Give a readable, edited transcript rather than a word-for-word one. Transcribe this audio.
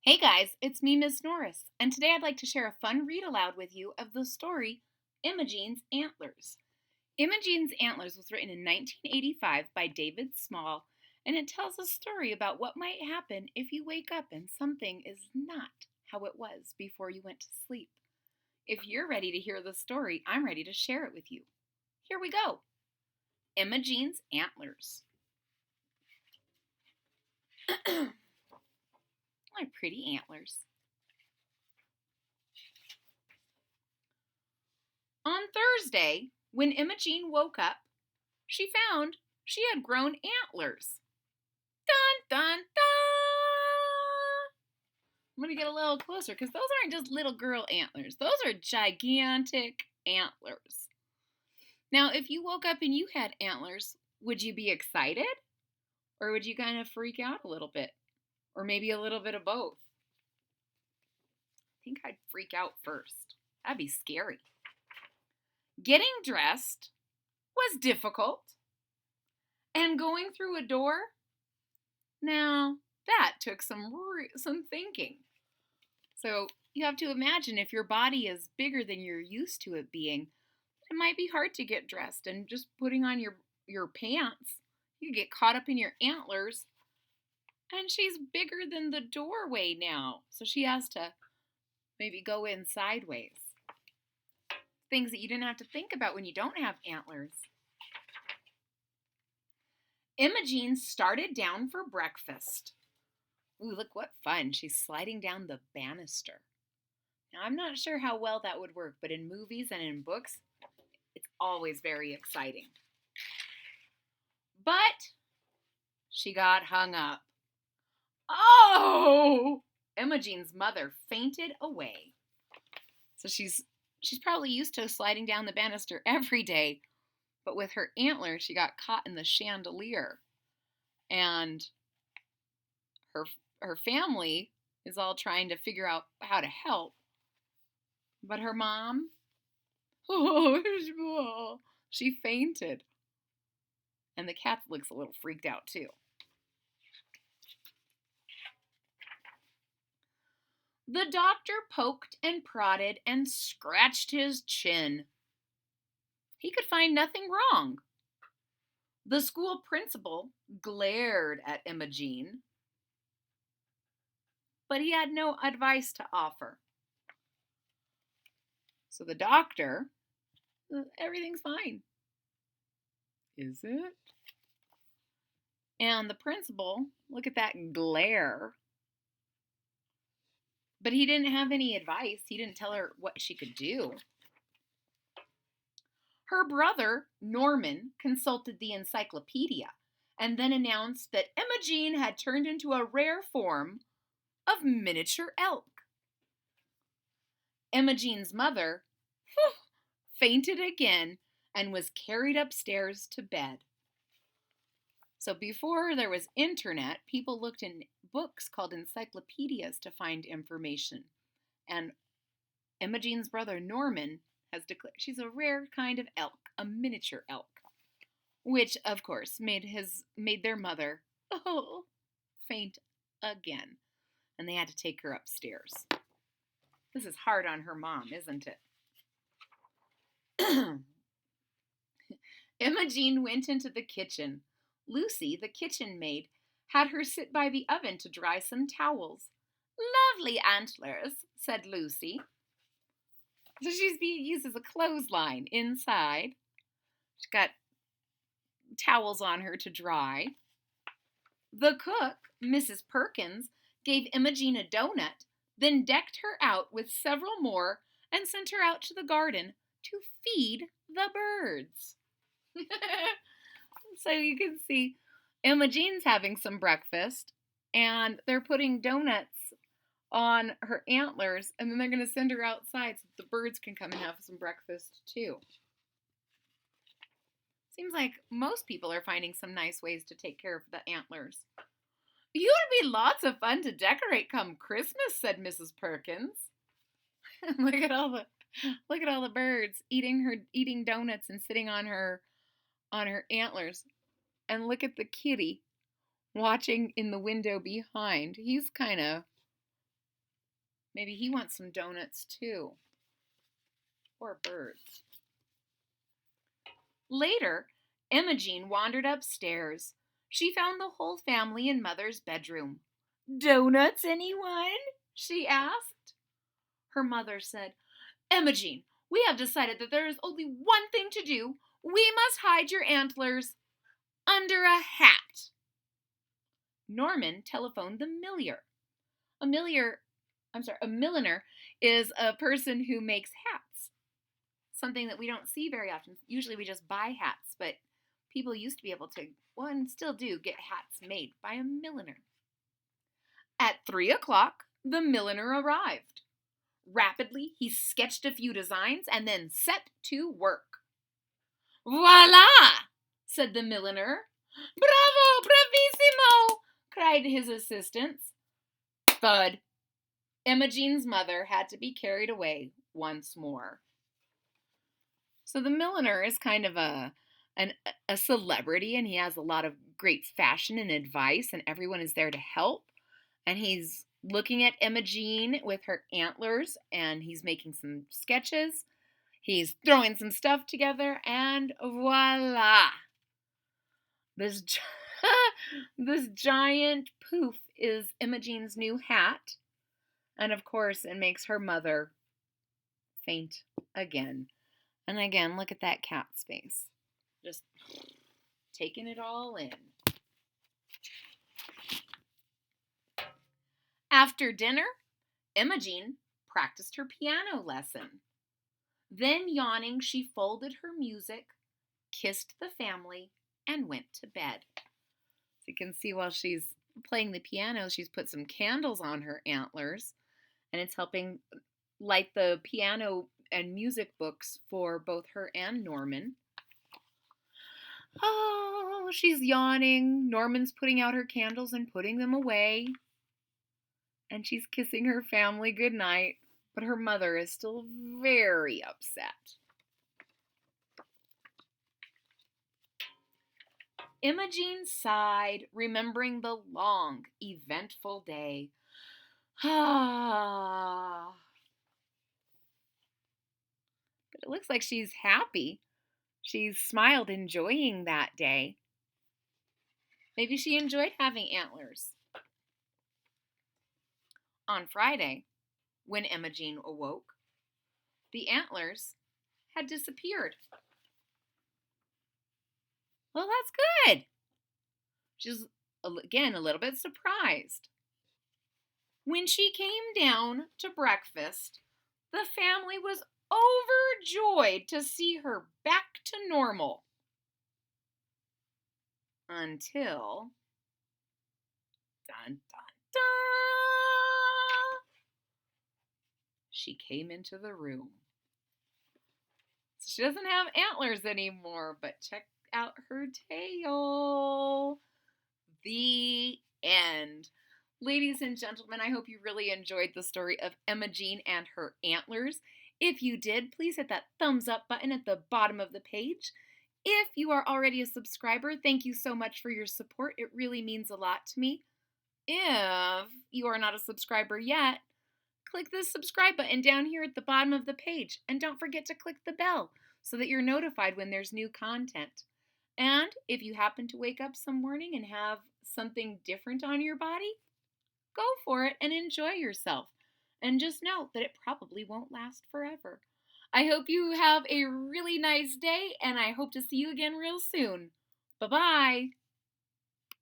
Hey guys, it's me, Miss Norris, and today I'd like to share a fun read aloud with you of the story Imogene's Antlers. Imogene's Antlers was written in 1985 by David Small, and it tells a story about what might happen if you wake up and something is not how it was before you went to sleep. If you're ready to hear the story, I'm ready to share it with you. Here we go. Imogene's Antlers. My pretty antlers. On Thursday, when Imogene woke up, she found she had grown antlers. Dun, dun, dun! I'm going to get a little closer because those aren't just little girl antlers. Those are gigantic antlers. Now, if you woke up and you had antlers, would you be excited? Or would you kind of freak out a little bit? Or maybe a little bit of both? I think I'd freak out first. That'd be scary. Getting dressed was difficult. And going through a door? Now, that took some thinking. So you have to imagine if your body is bigger than you're used to it being, it might be hard to get dressed. And just putting on your pants, you get caught up in your antlers. And she's bigger than the doorway now. So she has to maybe go in sideways. Things that you didn't have to think about when you don't have antlers. Imogene started down for breakfast. Ooh, look what fun. She's sliding down the banister. Now, I'm not sure how well that would work, but in movies and in books, it's always very exciting. But she got hung up. Oh! Imogene's mother fainted away. So she's probably used to sliding down the banister every day, but with her antlers, she got caught in the chandelier. And her family is all trying to figure out how to help. But her mom, she fainted. And the cat looks a little freaked out too. The doctor poked and prodded and scratched his chin. He could find nothing wrong. The school principal glared at Imogene, but he had no advice to offer. So the doctor, everything's fine. Is it? And the principal, look at that glare. But he didn't have any advice. He didn't tell her what she could do. Her brother, Norman, consulted the encyclopedia and then announced that Imogene had turned into a rare form of miniature elk. Imogene's mother fainted again and was carried upstairs to bed. So before there was internet, people looked in books called encyclopedias to find information. And Imogene's brother Norman has declared she's a rare kind of elk, a miniature elk, which of course made their mother faint again, and they had to take her upstairs. This is hard on her mom, isn't it? Imogene went into the kitchen. Lucy, the kitchen maid, had her sit by the oven to dry some towels. Lovely antlers, said Lucy. So she's being used as a clothesline inside. She's got towels on her to dry. The cook, Mrs. Perkins, gave Imogene a donut, then decked her out with several more and sent her out to the garden to feed the birds. So you can see Imogene's having some breakfast, and they're putting donuts on her antlers, and then they're going to send her outside so the birds can come and have some breakfast too. Seems like most people are finding some nice ways to take care of the antlers. You would be lots of fun to decorate come Christmas, said Mrs. Perkins. Look at all the birds eating donuts and sitting on her antlers. And look at the kitty watching in the window behind. He's kind of Maybe he wants some donuts too. Or birds. Later, Imogene wandered upstairs. She found the whole family in Mother's bedroom. "Donuts, anyone?" she asked. Her mother said, "Imogene, we have decided that there is only one thing to do. We must hide your antlers under a hat." Norman telephoned the milliner. A milliner is a person who makes hats. Something that we don't see very often. Usually we just buy hats, but people used to be able to, well, and still do, get hats made by a milliner. At 3 o'clock, the milliner arrived. Rapidly, he sketched a few designs and then set to work. "Voila!" said the milliner. "Bravo, bravissimo!" cried his assistants. Thud. Imogene's mother had to be carried away once more. So the milliner is kind of a celebrity, and he has a lot of great fashion and advice, and everyone is there to help. And he's looking at Imogene with her antlers, and he's making some sketches. He's throwing some stuff together, and voila! This giant poof is Imogene's new hat. And of course, it makes her mother faint again. And again, look at that cat's face. Just taking it all in. After dinner, Imogene practiced her piano lesson. Then, yawning, she folded her music, kissed the family, and went to bed. So you can see while she's playing the piano, she's put some candles on her antlers, and it's helping light the piano and music books for both her and Norman. Oh, she's yawning. Norman's putting out her candles and putting them away. And she's kissing her family goodnight, but her mother is still very upset. Imogene sighed, remembering the long, eventful day. But it looks like she's happy. She smiled, enjoying that day. Maybe she enjoyed having antlers. On Friday, when Imogene awoke, the antlers had disappeared. Well, that's good. She's, again, a little bit surprised. When she came down to breakfast, the family was overjoyed to see her back to normal. Until, dun, dun, dun, she came into the room. She doesn't have antlers anymore, but check out her tail. The end. Ladies and gentlemen, I hope you really enjoyed the story of Imogene and her antlers. If you did, please hit that thumbs up button at the bottom of the page. If you are already a subscriber, thank you so much for your support. It really means a lot to me. If you are not a subscriber yet, click the subscribe button down here at the bottom of the page. And don't forget to click the bell so that you're notified when there's new content. And if you happen to wake up some morning and have something different on your body, go for it and enjoy yourself. And just know that it probably won't last forever. I hope you have a really nice day, and I hope to see you again real soon. Bye-bye.